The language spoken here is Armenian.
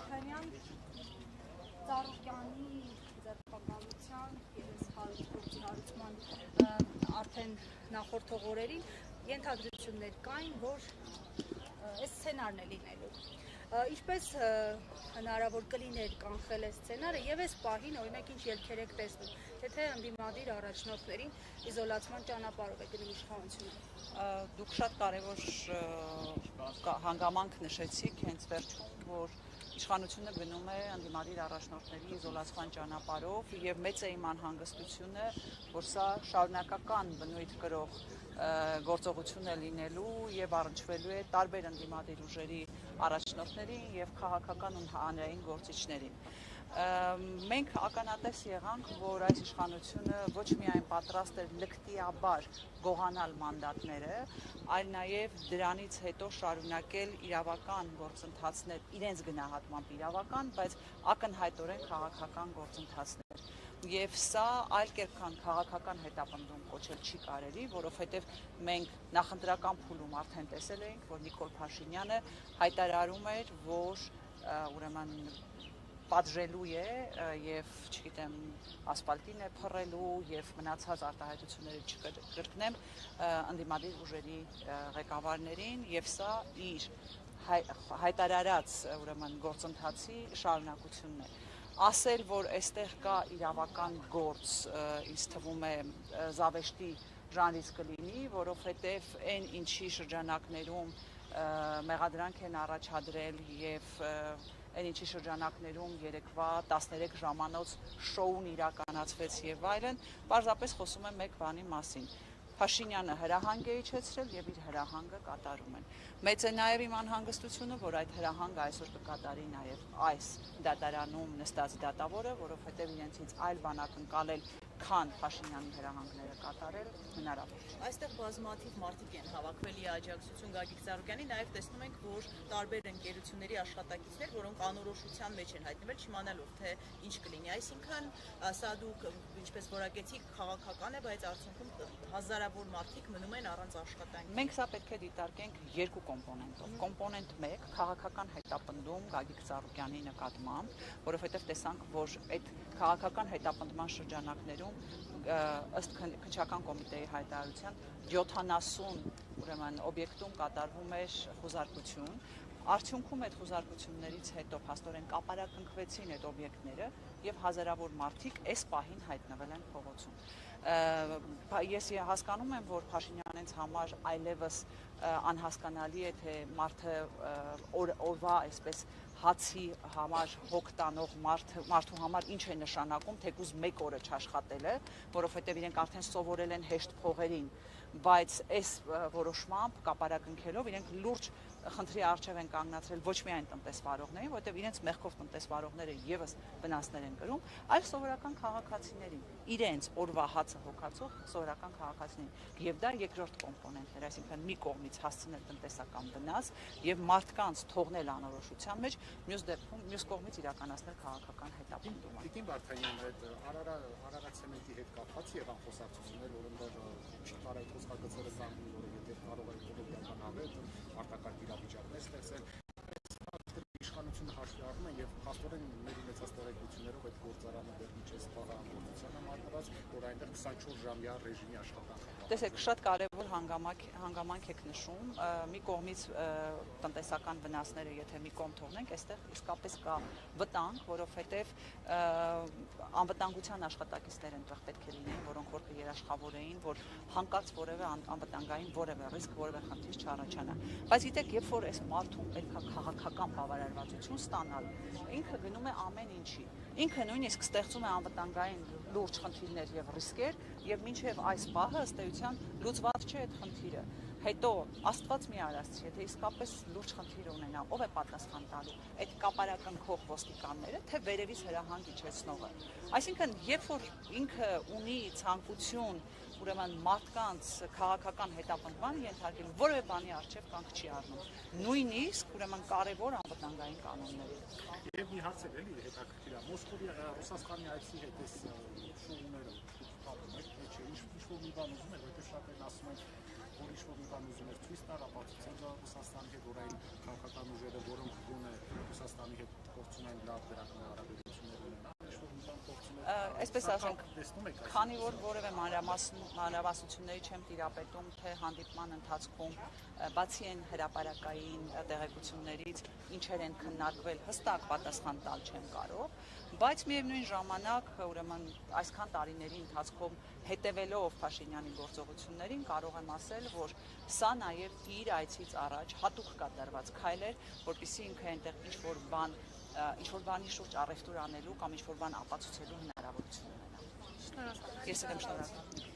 Վարդանյան Ծառուկյանի ձերբակալության եւ այս գործի հարուցման արդեն նախորդող օրերին ենթադրություններ կային, որ այս սցենարն է լինելու։ Ինչպես հնարավոր կլիներ կանխել այս սցենարը եւ այս պահին օրինակ ինչ ելքեր եք տեսնում, եթե ընդդիմադիր առաջնորդներին իզոլացման ճանապարհով է գնում իշխանությունը։ Դուք շատ կարևոր հանգամանք նշեցիք հենց վերջում, որ իշխանությունը գնում է ընդդիմադիր առաջնորդների իզոլացման ճանապարհով եւ մեծ է իմ անհանգստությունը, որ սա շարունակական բնույթ կրող գործողություն է լինելու եւ առնչվելու է տարբեր ընդդիմադիր ուժերի առաջնորդներին եւ քաղաքական ու հանրային գործիչներին։ Մենք ականատես եղանք, որ այս իշխանությունը ոչ միայն պատրաստ էր լկտիաբար գողանալ մանդատները, այլ նաև դրանից հետո շարունակել իրավական գործընթացներ, իրենց գնահատմամբ իրավական, բայց ակնհայտորեն քաղաքական գործընթացներ։ Եվ սա այլ կերպ քան քաղաքական հետապնդում կոչել չի կարելի, որովհետև մենք նախընտրական փուլում արդեն տեսել էինք, որ Նիկոլ Փաշինյանը հայտարարում էր, որ ուրեմն պատժելու է եւ, չգիտեմ, ասֆալտին է փռելու եւ մնացած արտահայտությունները չկրկնեմ ընդդիմադիր ուժերի ղեկավարներին եւ սա իր հայտարարած ուրեմն գործընթացի շարունակությունն է։ Ասել, որ այստեղ կա իրավական գործ, ինձ թվում է զավեշտի ժանրից կլինի, որովհետեւ այն ինչի շրջանակներում մեղադրանք են առաջադրել եւ այն ինչի շրջանակներում երեկվա 13 ժամանոց շոուն իրականացվեց եւ այլն, պարզապես խոսում է մեկ բանի մասին։ Փաշինյանը հրահանգ է իջեցրել եւ իր հրահանգը կատարում են։ Մեծ է նաեւ իմ անհանգստությունը, որ այդ հրահանգը այսօր կկատարի նաեւ այս դատարանում նստած դատավորը, որովհետեւ իրենցից այլ բան ակնկալել, քան Փաշինյանի հրահանգները կատարել հնարավոր չէ։ Այստեղ բազմաթիվ մարդիկ են հավաքվել աջակցություն Գագիկ Ծառուկյանի, նաև տեսնում ենք, որ տարբեր ընկերությունների աշխատակիցներ, որոնք անորոշության մեջ են հայտնվել, չիմանալով թե ինչ կլինի։ Այսինքն, սա դուք ինչպես որակեցիք քաղաքական է, բայց արդյունքում հազարավոր մարդիկ մնում են առանց աշխատանքի։ Մենք սա պետք է դիտարկենք երկու կոմպոնենտով։ Կոմպոնենտ 1 քաղաքական հետապնդում Գագիկ Ծառուկյանի նկատմամբ, որովհետև տեսանք, որ այդ քաղաքական հետապնդման շրջանակներում ըստ քննչական կոմիտեի հայտարարության 70 ուրեմն օբյեկտում կատարվում էր խոզարկություն։ Արդյունքում այդ խոզարկություններից հետո փաստորեն կապարակնքվեցին այդ օբյեկտները եւ հազարավոր մարդիկ այս պահին հայտնվել են փողոցում։ Ես հասկանում եմ, որ Փաշինյանենց համար այլևս անհասկանալի է, թե մարդը օրվա այսպես հացի համար հոգ տանող մարդու համար ինչ է նշանակում, թեկուզ մեկ օրը չաշխատելը, որովհետև իրենք արդեն սովորել են հեշտ փողերին, բայց այս որոշմամբ կապարակնքելով իրենք լուրջ խնդրի առջև են կանգնացրել ոչ միայն տնտեսվարողներին, որովհետև իրենց մեղքով տնտեսվարողները եւս վնասներ են կրում, այլ սովորական քաղաքացիներին, իրենց օրվա հացը հոգացող սովորական քաղաքացիներին։ Եվ դա երկրորդ կոմպոնենտն էր, այսինքն մի կողմից հասցնել տնտեսական վնաս եւ մարդկանց թողնել անորոշության մեջ, մյուս կողմից իրականացնել քաղաքական հետապնդում։ Տիկին Վարդանյան, այդ Արարատ ցեմենտի հետ կապված եղան խոսակցություններ, որ ընդդեմ չի կարող այդ խոսակցությունները կանգնի, որովհետեւ կարող է էկոլոգիական հավետ արտակարգ իրավիճակներ ստեղծել։ Իշխանությունը հաշվի առնում է եւ փաստորեն մեր ունեցած տեղեկություններով այդ գործարանը դեռ միջև զբաղանոցությանը մատնված, որ այնտեղ 24 ժամյա ռեժիմի աշխատանք է։ Տեսեք, շատ կարևոր հանգամանք եք նշում, մի կողմից տնտեսական վնասները, եթե մի կողմ թողնենք, այստեղ իսկապես կա վտանգ, որովհետև անվտանգության աշխատակիցներ այնտեղ պետք է լինեն, որոնք որ կերաշխավորեին, որ հանկարծ որևէ անվտանգային որևէ ռիսկ, որևէ խնդիր չառաջանա։ Բայց գիտեք, երբ որ այս մարդուն պետք է քաղաքական բավարարվածություն ստանալ, ինքը գնում է ամեն ինչի։ Ինքը նույնիսկ ստեղծում է անվտանգային լուրջ խնդիրներ եւ ռիսկեր, եւ մինչեւ այս պահը ըստ էության լուծված չէ այդ խնդիրը։ Հետո Աստված մի արածի, եթե իսկապես լուրջ խնդիր ունենա, ով է պատասխան տալու, այդ կապարակնքող ոստիկանները, թե վերևից հրահանգ իջեցնողը։ Այսինքն, երբ որ ինքը ունի ցանկություն, ուրեմն մարդկանց քաղաքական հետապնդման ենթարկել, որևէ բանի առջև կանգ չի առնում։ Նույնիսկ ուրեմն կարևոր անվտանգային կանոնների։ Եվ մի հարց էլ էլի հետաքրքիր է, Մոսկովի Ռուսաստանի այցի հետ էս շոուները կապում եք, թե չէ, ինչ-որ մի բան ուզում եք, որտեղ շատ են ասում են, որ ինչ-որ մի բան ուզում եք ցույց տալ ապացուցել Ռուսաստանի հետ, որ այն քաղաքական ուժերը, որոնք գոնե Ռուսաստանի հետ փորձում դրական հարաբերություններ ունենա, ինչ-որ մի բան փորձում Այսպես ասենք, տեսնում եք, քանի որ որևէ մանրամասնությունների չեմ տիրապետում, թե հանդիպման ընթացքում բացի այն հրապարակային տեղեկություններից ինչեր են քննարկվել, հստակ պատասխան տալ չեմ կարող, բայց միևնույն ժամանակ, ուրեմն այսքան տարիների ընթացքում հետևելով Փաշինյանի գործողություններին կարող եմ ասել, որ սա նաև իր այցից առաջ հատուկ կատարված քայլ էր, որպեսզի ինքը այնտեղ ինչ-որ բանի շուրջ առևտուր անելու կամ ինչ-որ բան ապացուցելու հնարավորություն ունենա։ Ես եք եմ շնորհակալ։